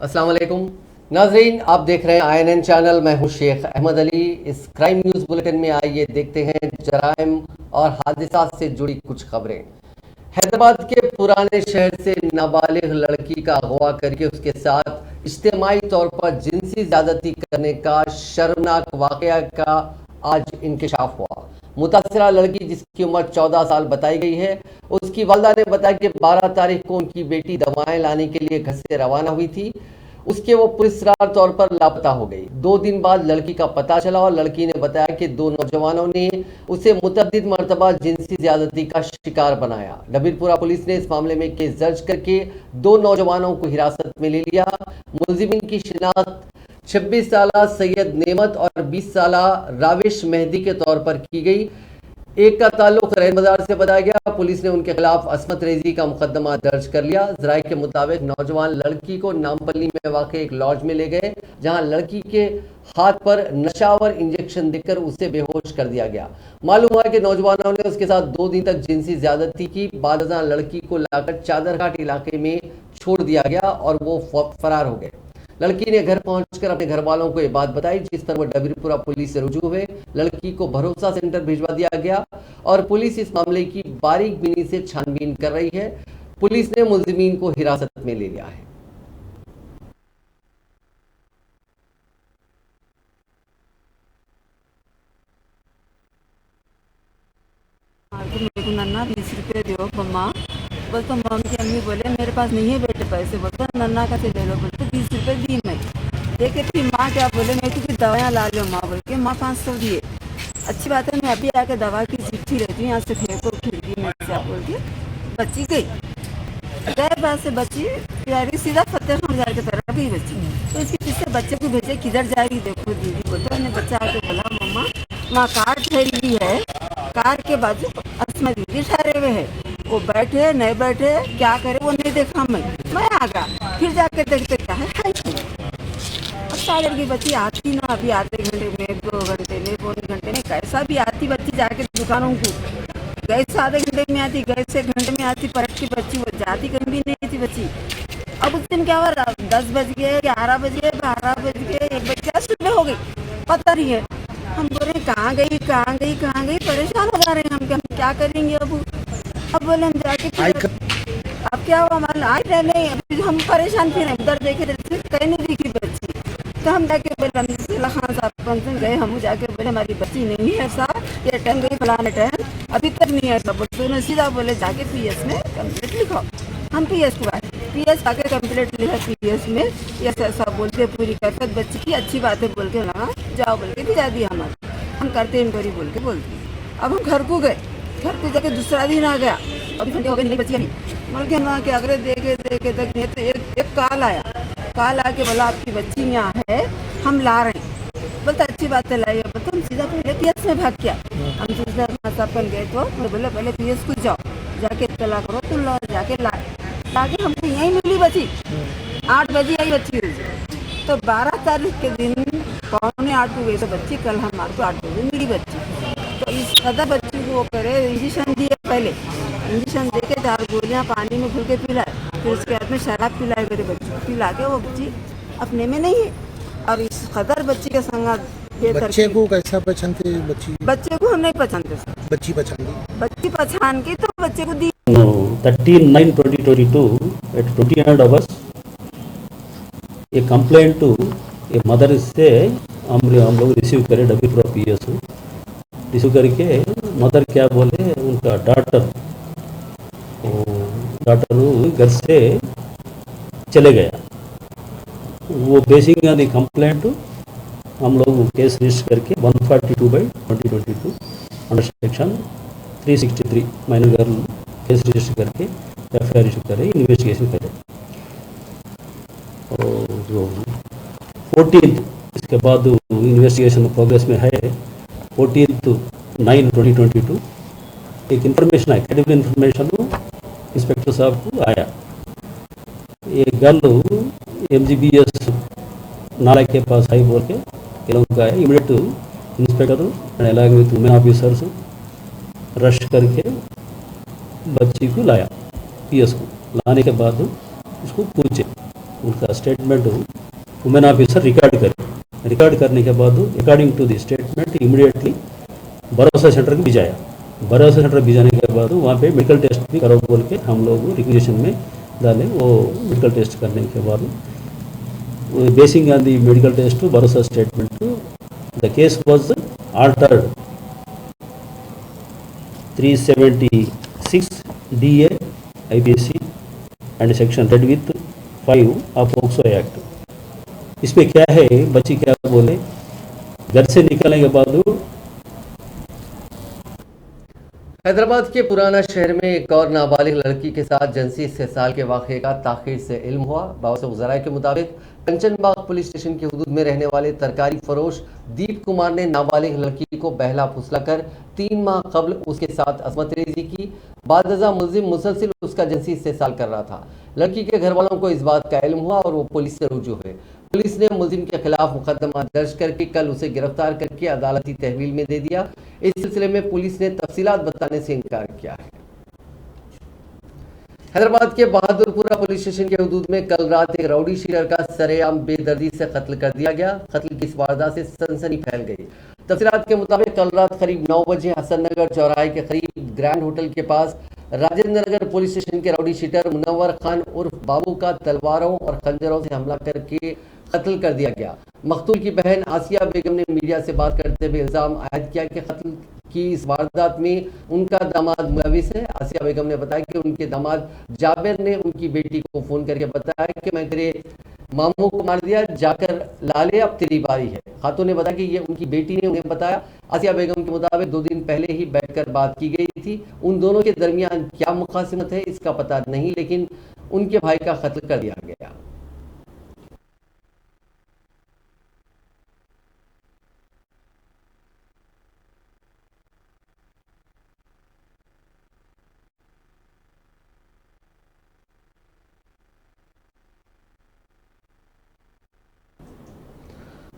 अस्सलाम वालेकुम नाजरीन, आप देख रहे हैं INN चैनल। मैं हूं शेख अहमद अली। इस क्राइम न्यूज़ बुलेटिन में आइए देखते हैं जराइम और हादसात से जुड़ी कुछ खबरें। हैदराबाद के पुराने शहर से नाबालिग लड़की का अगवा करके उसके साथ इज्तिमाई तौर पर जिनसी ज्यादती करने का शर्मनाक वाकया का आज इंकशाफ हुआ। मुतासरा लड़की, जिसकी उम्र 14 साल बताई गई है, उसकी वालदा ने बताया कि 12 तारीख को उनकी बेटी दवाएं लाने के लिए घर से रवाना हुई थी। उसके वो पुरस्कार तौर पर लापता हो गई। 2 दिन बाद लड़की का पता चला और लड़की ने बताया कि 2 नौजवानों ने उसे मुतअद्दिद मरतबा जिनसी ज्यादती का शिकार बनाया। डबीरपुरा पुलिस ने इस मामले में केस दर्ज करके 2 नौजवानों को हिरासत में ले लिया। मुलजिमिन की शिनाख्त 26 साला सैयद नेमत और 20 साला राविश मेहदी के तौर पर की गई। एक का ताल्लुक रैन बाजार से बताया गया। पुलिस ने उनके खिलाफ असमत रेजी का मुकदमा दर्ज कर लिया। जराये के मुताबिक नौजवान लड़की को नामपल्ली में वाक़ एक लॉज में ले गए, जहां लड़की के हाथ पर नशावर इंजेक्शन देकर उसे बेहोश कर दिया गया। मालूम हुआ कि नौजवानों ने उसके साथ 2 दिन तक जिनसी ज्यादती की। बाद लड़की को लाकर चादरघाट इलाके में छोड़ दिया गया और वो फरार हो गए। लड़की ने घर पहुंचकर अपने घर वालों को ये बात बताई, जिस पर वो डबीरपुरा पुलिस से रुजू हुए। लड़की को भरोसा सेंटर भिजवा दिया गया और पुलिस इस मामले की बारीक बीनी से छानबीन कर रही है। पुलिस ने मुलजिमीन को हिरासत में ले लिया है। मेरे को नन्ना 20 रुपये दो मम्मा। बोल तो मम्मी की अम्मी बोले मेरे पास नहीं है बेटे पैसे। बोलते नन्ना का से ले लो। बोलते 20 रुपये दी मैं देखे। फिर माँ क्या बोले, मैं तो फिर दवाइयाँ ला लो माँ। बोल के माँ 500 दिए। अच्छी बात है, मैं अभी आके दवा की चिट्ठी रहती हूँ, यहाँ से फेंको खिड़की में से। बोल के बच्ची गई। गए बात से बच्ची प्यारी सीधा फतेह खान बाजार की तरफ ही बच्ची। तो इसके पीछे बच्चे को भेजे, किधर जाएगी देखो दीदी। बोलते मैंने बच्चा आके बोला मम्मा वहाँ कार ठहरी हुई है, कार के बाजू अस्मा दीदी ठहरे हुए है। वो बैठे नहीं बैठे क्या करे वो नहीं देखा। मैं आ गया। फिर जाके देखते क्या है अब साढ़े की बच्ची आती ना, अभी आधे घंटे में 2 घंटे में 2 घंटे में कैसा भी आती बच्ची जाके दुकानों को। गए से आधे घंटे में आती, गए से घंटे में आती, परट की बच्ची वो जाती कहीं भी नहीं थी बच्ची। अब उस दिन क्या हुआ, 10 बज गए, 11 बज गए, 12 बज गए, 1 बज गया, सुबह हो गई, पता नहीं है। हम बोल रहे कहाँ गई कहाँ गई कहाँ गई, परेशान हो जा रहे हैं हम कि हम क्या करेंगे अब बोले हम जाके अब क्या हुआ हमारे आई रहने। अभी हम परेशान फिर उधर देखे कहीं नहीं दिखी बच्ची। तो हम जाके बोले हम खान साहब गए, हम जाके बोले हमारी बच्ची नहीं है साहब, ये टाइम गई फलाने टाइम अभी तक नहीं है सब। बोलते उन्होंने सीधा बोले जाके PS में कंप्लेंट लिखो। हम PS को आए, PS आके कंप्लेंट लिखा PS में। ये ऐसा बोलते पूरी करकत बच्ची की अच्छी बात है बोल के लगा जाओ बोल के भिजा दिया हमारे। हम करते इंक्वायरी बोल के बोलते। अब हम घर को गए, घर को जाके दूसरा दिन आ गया। अभी घंटे हो गए नहीं बच्ची नहीं बोल के ना के अगले देखे देखे तक नहीं। तो एक काल आया, काल आके बोला आपकी बच्ची यहाँ है, हम ला रहे हैं। बोलते अच्छी बात है लाइए। बोलते हम सीधा पहले PS में भाग किया। हम सीधा अपन गए तो बोले पहले PS को जाओ, जाके इत्तला करो तो लो। जाके लाके हमको यहीं मिली बच्ची। 8 बजे आई बच्ची। तो 12 तारीख के दिन 7:45 को गई तो बच्ची कल हमारे को 8 बजे मिली बच्ची। तो इस सदा बच्ची को वो करे इंजेक्शन दिए, पहले इंजेक्शन दे के 4 गोलियाँ पानी में घुल के पिलाए। फिर उसके बाद में शराब पिलाए मेरे बच्ची को। पिला के वो बच्ची अपने में नहीं है और इस कदर बच्ची के संग बच्चे को कैसा पहचान थे? बच्चे को हम नहीं पहचानते सर। बच्ची पहचान दी? बच्ची पहचान के तो बच्चे को दी। 13/9/2022 at 2000 hours a complaint to a mother से हम लोग रिसीव करे डबीपुरा PS रिसीव करके मदर क्या बोले, उनका डॉटर घर से चले गया। वो बेसिंग द कंप्लेंट हम लोग केस रजिस्टर करके 142/2022 under section 363 minor girl case register करके FIR इशू करे, इन्वेस्टिगेशन करे। और जो 14 इसके बाद इन्वेस्टिगेशन प्रोग्रेस में है। 14/9/2022 एक इन्फॉर्मेशन आया, क्रेडिबल इन्फॉर्मेशन इंस्पेक्टर साहब को आया। ये गर्ल MGBS नाला के पास आई बोल के का है। Immediate inspector along with women officers rush करके बच्ची को लाया PS को। लाने के बाद उसको पूछे उनका स्टेटमेंट वुमेन ऑफिसर रिकॉर्ड करे। रिकॉर्ड करने के बाद according to the statement immediately Bharosa centre को भिजाया। भरोसा सेंटर भिजाने के बाद वहाँ पे मेडिकल टेस्ट भी करो बोल के हम लोग रिक्वेशन में डाले। वो मेडिकल टेस्ट करने के बाद basing on the medical test भरोसा statement the case was altered 376 DA IPC and section read with 5 of POCSO act. इसमें क्या है, बच्ची क्या बोले, घर से निकलने के बाद हैदराबाद के पुराना शहर में एक और नाबालिग लड़की के साथ जिनसी इस्तेहसाल के वाक़े का ताख़ीर से इल्म हुआ। बावसूख़ के मुताबिक कंचनबाग पुलिस स्टेशन की हदूद में रहने वाले तरकारी फरोश दीप कुमार ने नाबालिग लड़की को बहला फुसला कर 3 माह कबल उसके साथ असमत रेजी की। बादजा मुलजिम मुसलसिल उसका जिनसी इस्तेहसाल कर रहा था। लड़की के घर वालों को इस बात का इल्म हुआ और वो पुलिस से रुजू हुए। पुलिस ने मुलजिम के खिलाफ मुकदमा दर्ज करके कल उसे गिरफ्तार करके अदालती तहवील में दे दिया। इस सिलसिले में पुलिस ने तफसीलात बताने से इनकार किया है। हैदराबाद के बहादुरपुरा पुलिस स्टेशन के हदूद में कल रात एक राउडी शीटर का सरेआम बेदर्दी से कत्ल कर दिया गया। कत्ल की इस वारदात से सनसनी फैल गई। तफसीलात के मुताबिक कल रात करीब 9 बजे हसन नगर चौराहे के करीब ग्रैंड होटल के पास राजेंद्र नगर पुलिस स्टेशन के राउडी शीटर मुनव्वर खान उर्फ बाबू का तलवारों और खंजरों से हमला करके कत्ल कर दिया गया। मकतूल की बहन आसिया बेगम ने मीडिया से बात करते हुए इल्जाम आयद किया कि कत्ल की इस वारदात में उनका दामाद मुलविस है। आसिया बेगम ने बताया कि उनके दामाद जाबिर ने उनकी बेटी को फोन करके बताया कि मैं तेरे मामू को मार दिया, जाकर ला ले, अब तेरी बारी है। खातून ने बताया कि ये उनकी बेटी ने उन्हें बताया। आसिया बेगम के मुताबिक 2 दिन पहले ही बैठकर बात की गई थी। उन दोनों के दरमियान क्या मुखासिमत है इसका पता नहीं, लेकिन उनके भाई का कत्ल कर दिया गया।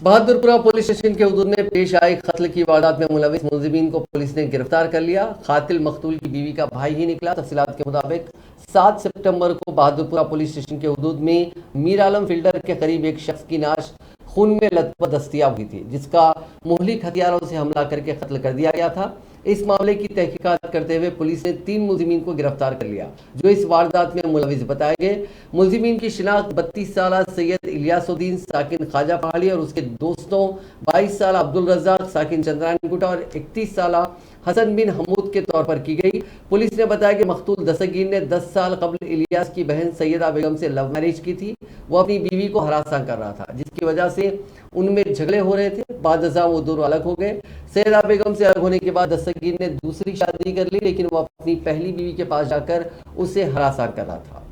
बहादुरपुरा पुलिस स्टेशन के हदूद में पेश आई कत्ल की वारदात में मुलविस मुलजिमीन को पुलिस ने गिरफ्तार कर लिया। कातिल मकतूल की बीवी का भाई ही निकला। तफसीलात के मुताबिक 7 सितंबर को बहादुरपुरा पुलिस स्टेशन के हदूद में मीर आलम फील्डर के करीब एक शख्स की नाश खून में लथपथ दस्तियाब हुई थी, जिसका मुहलिक हथियारों से हमला करके कत्ल कर दिया गया था। इस मामले की तहकीकात करते हुए पुलिस ने 3 मुलजिमीन को गिरफ्तार कर लिया जो इस वारदात में मुलविस बताए गए। मुलजिमीन की शिनाख्त 32 साल सैयद इलियासुद्दीन साकिन ख्वाजा पहाड़ी और उसके दोस्तों 22 साल अब्दुल रज़ाक साकिन चंद्रानी गुटा और 31 साल हसन बिन हमूद के तौर पर की गई। पुलिस ने बताया कि मकतूल दस्तगीर ने 10 साल कबल इलियास की बहन सैयदा बेगम से लव मैरिज की थी। वो अपनी बीवी को हरासा कर रहा था, जिसकी वजह से उनमें झगड़े हो रहे थे। बाद वो दोनों अलग हो गए। सैयदा बेगम से अलग होने के बाद दस्तगीर ने दूसरी शादी कर ली, लेकिन वो अपनी पहली बीवी के पास जाकर उसे हरासा कर रहा था।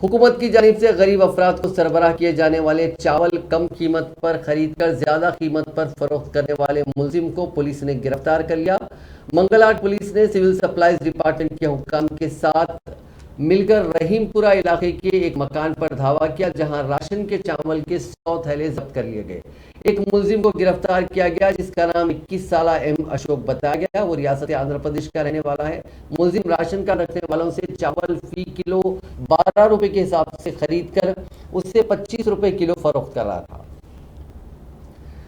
हुकूमत की जानिब से गरीब अफराद को सरबराह किए जाने वाले चावल कम कीमत पर खरीद कर ज्यादा कीमत पर फरोख्त करने वाले मुलजिम को पुलिस ने गिरफ्तार कर लिया। मंगलहाट पुलिस ने सिविल सप्लाईज डिपार्टमेंट के हुक्काम के साथ मिलकर रहीमपुरा इलाके के एक मकान पर धावा किया, जहां राशन के चावल के 100 थैले जब्त कर लिए गए। एक मुलजिम को गिरफ्तार किया गया जिसका नाम 21 साल एम अशोक बताया गया। वो रियासत आंध्र प्रदेश का रहने वाला है। मुलजिम राशन कार्ड रखने वालों से चावल फी किलो 12 रुपए के हिसाब से खरीद कर उससे 25 रुपए किलो फरोख्त कर रहा था।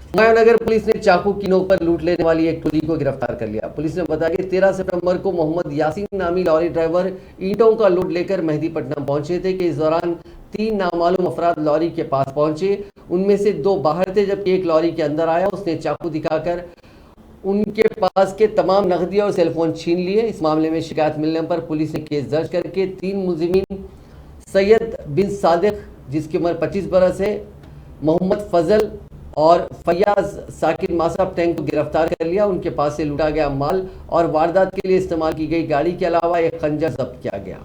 हुमायूंनगर पुलिस ने चाकू की नोक पर लूट लेने वाली एक टोली को गिरफ्तार कर लिया। पुलिस ने बताया कि 13 सितंबर को मोहम्मद यासीन नामी लॉरी ड्राइवर ईंटों का लोड लेकर मेहदीपट्टनम पहुंचे थे कि इस दौरान 3 नामालूम अफराद लॉरी के पास पहुंचे। उनमें से 2 बाहर थे, जबकि एक लॉरी के अंदर आया। उसने चाकू दिखाकर उनके पास के तमाम नकदी और सेलफोन छीन लिए। इस मामले में शिकायत मिलने पर पुलिस ने केस दर्ज करके 3 मुलजिमीन सैयद बिन सादिक जिसकी उम्र 25 बरस है, मोहम्मद फजल और फयाज साकिन मासाब टैंक को गिरफ्तार कर लिया। उनके पास से लूटा गया माल और वारदात के लिए इस्तेमाल की गई गाड़ी के अलावा एक खंजर जब्त किया गया।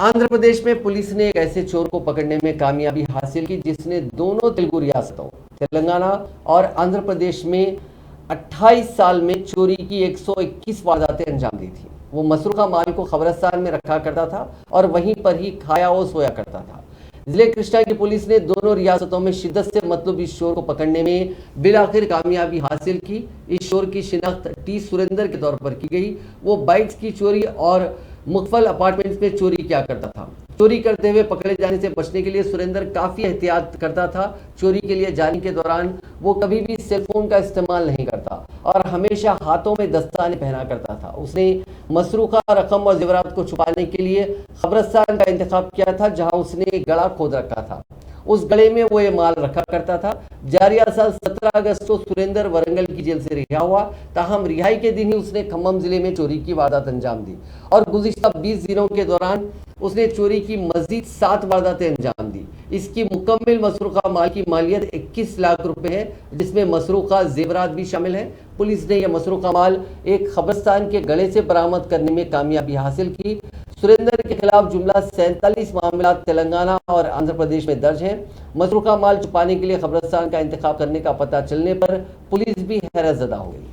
आंध्र प्रदेश में पुलिस ने एक ऐसे चोर को पकड़ने में कामयाबी हासिल की जिसने दोनों तेलुगु रियासतों तेलंगाना और आंध्र प्रदेश में 28 साल में चोरी की 121 वारदातें अंजाम दी थी। वो मसरूका माल को कब्रिस्तान में रखा करता था और वहीं पर ही खाया और सोया करता था। जिले कृष्णा की पुलिस ने दोनों रियासतों में शिद्दत से मतलब इस चोर को पकड़ने में बिलाखिर कामयाबी हासिल की। इस चोर की शिनाख्त टी सुरेंद्र के तौर पर की गई। वो बाइक्स की चोरी और मुख्तलिफ अपार्टमेंट्स में चोरी किया करता था। चोरी करते हुए पकड़े जाने से बचने के लिए सुरेंद्र काफी एहतियात करता था। चोरी के लिए जाने के दौरान वो कभी भी सेलफोन का इस्तेमाल नहीं करता और हमेशा हाथों में दस्ताने पहना करता था। उसने मसरूखा रकम और जेवरात को छुपाने के लिए कब्रिस्तान का इंतखाब किया था, जहां उसने गड़ा खोद रखा था। उस गले में वो ये माल रखा करता था। जारिया साल 17 अगस्त को सुरेंद्र वरंगल की जेल से रिहा हुआ। ताहम रिहाई के दिन ही उसने खम्मम जिले में चोरी की वारदात अंजाम दी और गुज़िश्ता 20 दिनों के दौरान उसने चोरी की मजीद 7 वारदातें अंजाम दी। इसकी मुकम्मल मसरूखा माल की मालियत 21 लाख रुपए है, जिसमें मसरूखा जेवरात भी शामिल है। पुलिस ने यह मसरूखा माल एक कब्रिस्तान के गले से बरामद करने में कामयाबी हासिल की। सुरेंद्र के खिलाफ जुमला 47 मामला तेलंगाना और आंध्र प्रदेश में दर्ज हैं। मसरूखा माल छुपाने के लिए कब्रिस्तान का इंतखाब करने का पता चलने पर पुलिस भी हैरतज़दा हो गई।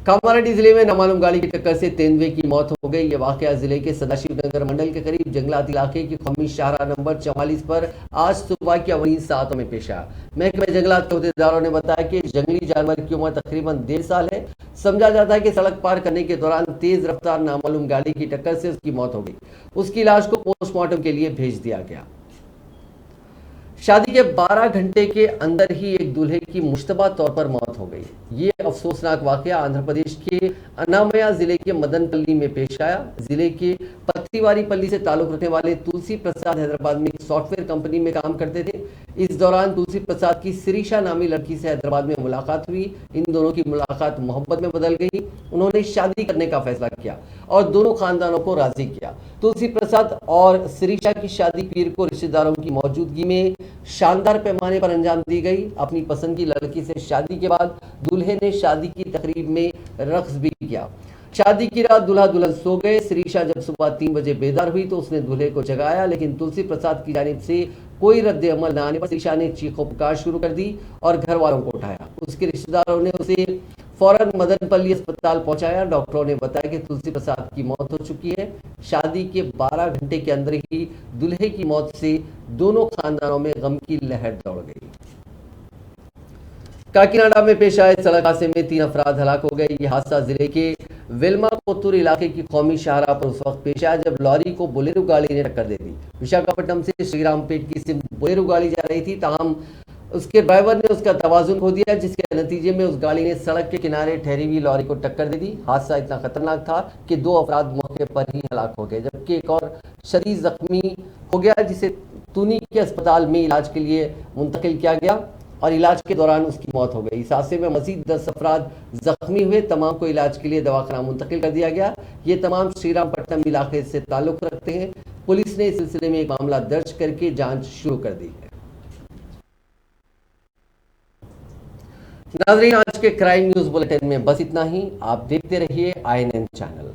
कामारेड्डी जिले में नामालूम गाड़ी की टक्कर से तेंदुए की मौत हो गई। यह वाकया जिले के सदाशिव नगर मंडल के करीब जंगलात इलाके की कौमी शाहराह नंबर 44 पर आज सुबह की अवनी सातों में पेश आया। महकमे जंगलात के अहदेदारों ने बताया कि जंगली जानवर की उम्र तकरीबन 1.5 साल है। समझा जाता है कि सड़क पार करने के दौरान तेज रफ्तार नामालूम गाड़ी की टक्कर से उसकी मौत हो गई। उसकी लाश को पोस्टमार्टम के लिए भेज दिया गया। शादी के 12 घंटे के अंदर ही एक दूल्हे की मुश्तबा तौर पर मौत हो गई। ये अफसोसनाक वाकया आंध्र प्रदेश के अनामया जिले के मदनपल्ली में पेश आया। जिले के पत्तीवारी पल्ली से ताल्लुक रखने वाले तुलसी प्रसाद हैदराबाद में एक सॉफ्टवेयर कंपनी में काम करते थे। इस दौरान तुलसी प्रसाद की शिरीषा नामी लड़की से हैदराबाद में मुलाकात हुई। इन दोनों की मुलाकात मोहब्बत में बदल गई। उन्होंने शादी करने का फैसला किया और दोनों खानदानों को राजी किया। तुलसी प्रसाद और शिरीषा की शादी पीर को रिश्तेदारों की मौजूदगी में शानदार पैमाने पर अंजाम दी गई। अपनी पसंद की लड़की से शादी के बाद दूल्हे ने शादी की तकरीब में रक्स भी किया। शादी की रात दूल्हा दुल्हन सो गए। शिरीषा जब सुबह 3 बजे बेदार हुई तो उसने दूल्हे को जगाया, लेकिन तुलसी प्रसाद की जानिब से कोई रद्द अमल न आने पर शिरीषा ने चीखों पुकार शुरू कर दी और घर वालों को उठाया। उसके रिश्तेदारों ने उसे फौरन मदनपल्ली अस्पताल पहुंचाया। डॉक्टरों ने बताया कि तुलसी प्रसाद की मौत हो चुकी है। शादी के 12 घंटे के अंदर ही दूल्हे की मौत से दोनों खानदानों में गम की लहर दौड़ गई। काकीनाडा में पेश आए सड़क हादसे में 3 अफराद हलाक हो गए। यह हादसा जिले के वेलमा कोत्तूर इलाके की कौमी शाहराह पर उस वक्त पेश आया जब लॉरी को बोलेरो गाड़ी ने टक्कर दे दी। विशाखापट्टनम से श्रीरामपेट की सिर्फ बोलेरो गाड़ी जा रही थी, ताहम उसके ड्राइवर ने उसका तवाजुन खो दिया, जिसके नतीजे में उस गाड़ी ने सड़क के किनारे ठहरी हुई लॉरी को टक्कर दे दी। हादसा इतना खतरनाक था कि 2 अफराद मौके पर ही हलाक हो गए, जबकि एक और शदीद जख्मी हो गया, जिसे तूनी के अस्पताल में इलाज के लिए मुंतकिल किया गया और इलाज के दौरान उसकी मौत हो गई। इस हादसे में मजीद 10 अफराद जख्मी हुए। तमाम को इलाज के लिए दवाखाना मुंतकिल कर दिया गया। ये तमाम श्रीरामपट्टनम इलाके से ताल्लुक रखते हैं। पुलिस ने इस सिलसिले में एक मामला दर्ज करके जांच शुरू कर दी है। नाज़रीन, आज के क्राइम न्यूज बुलेटिन में बस इतना ही। आप देखते रहिए INN चैनल।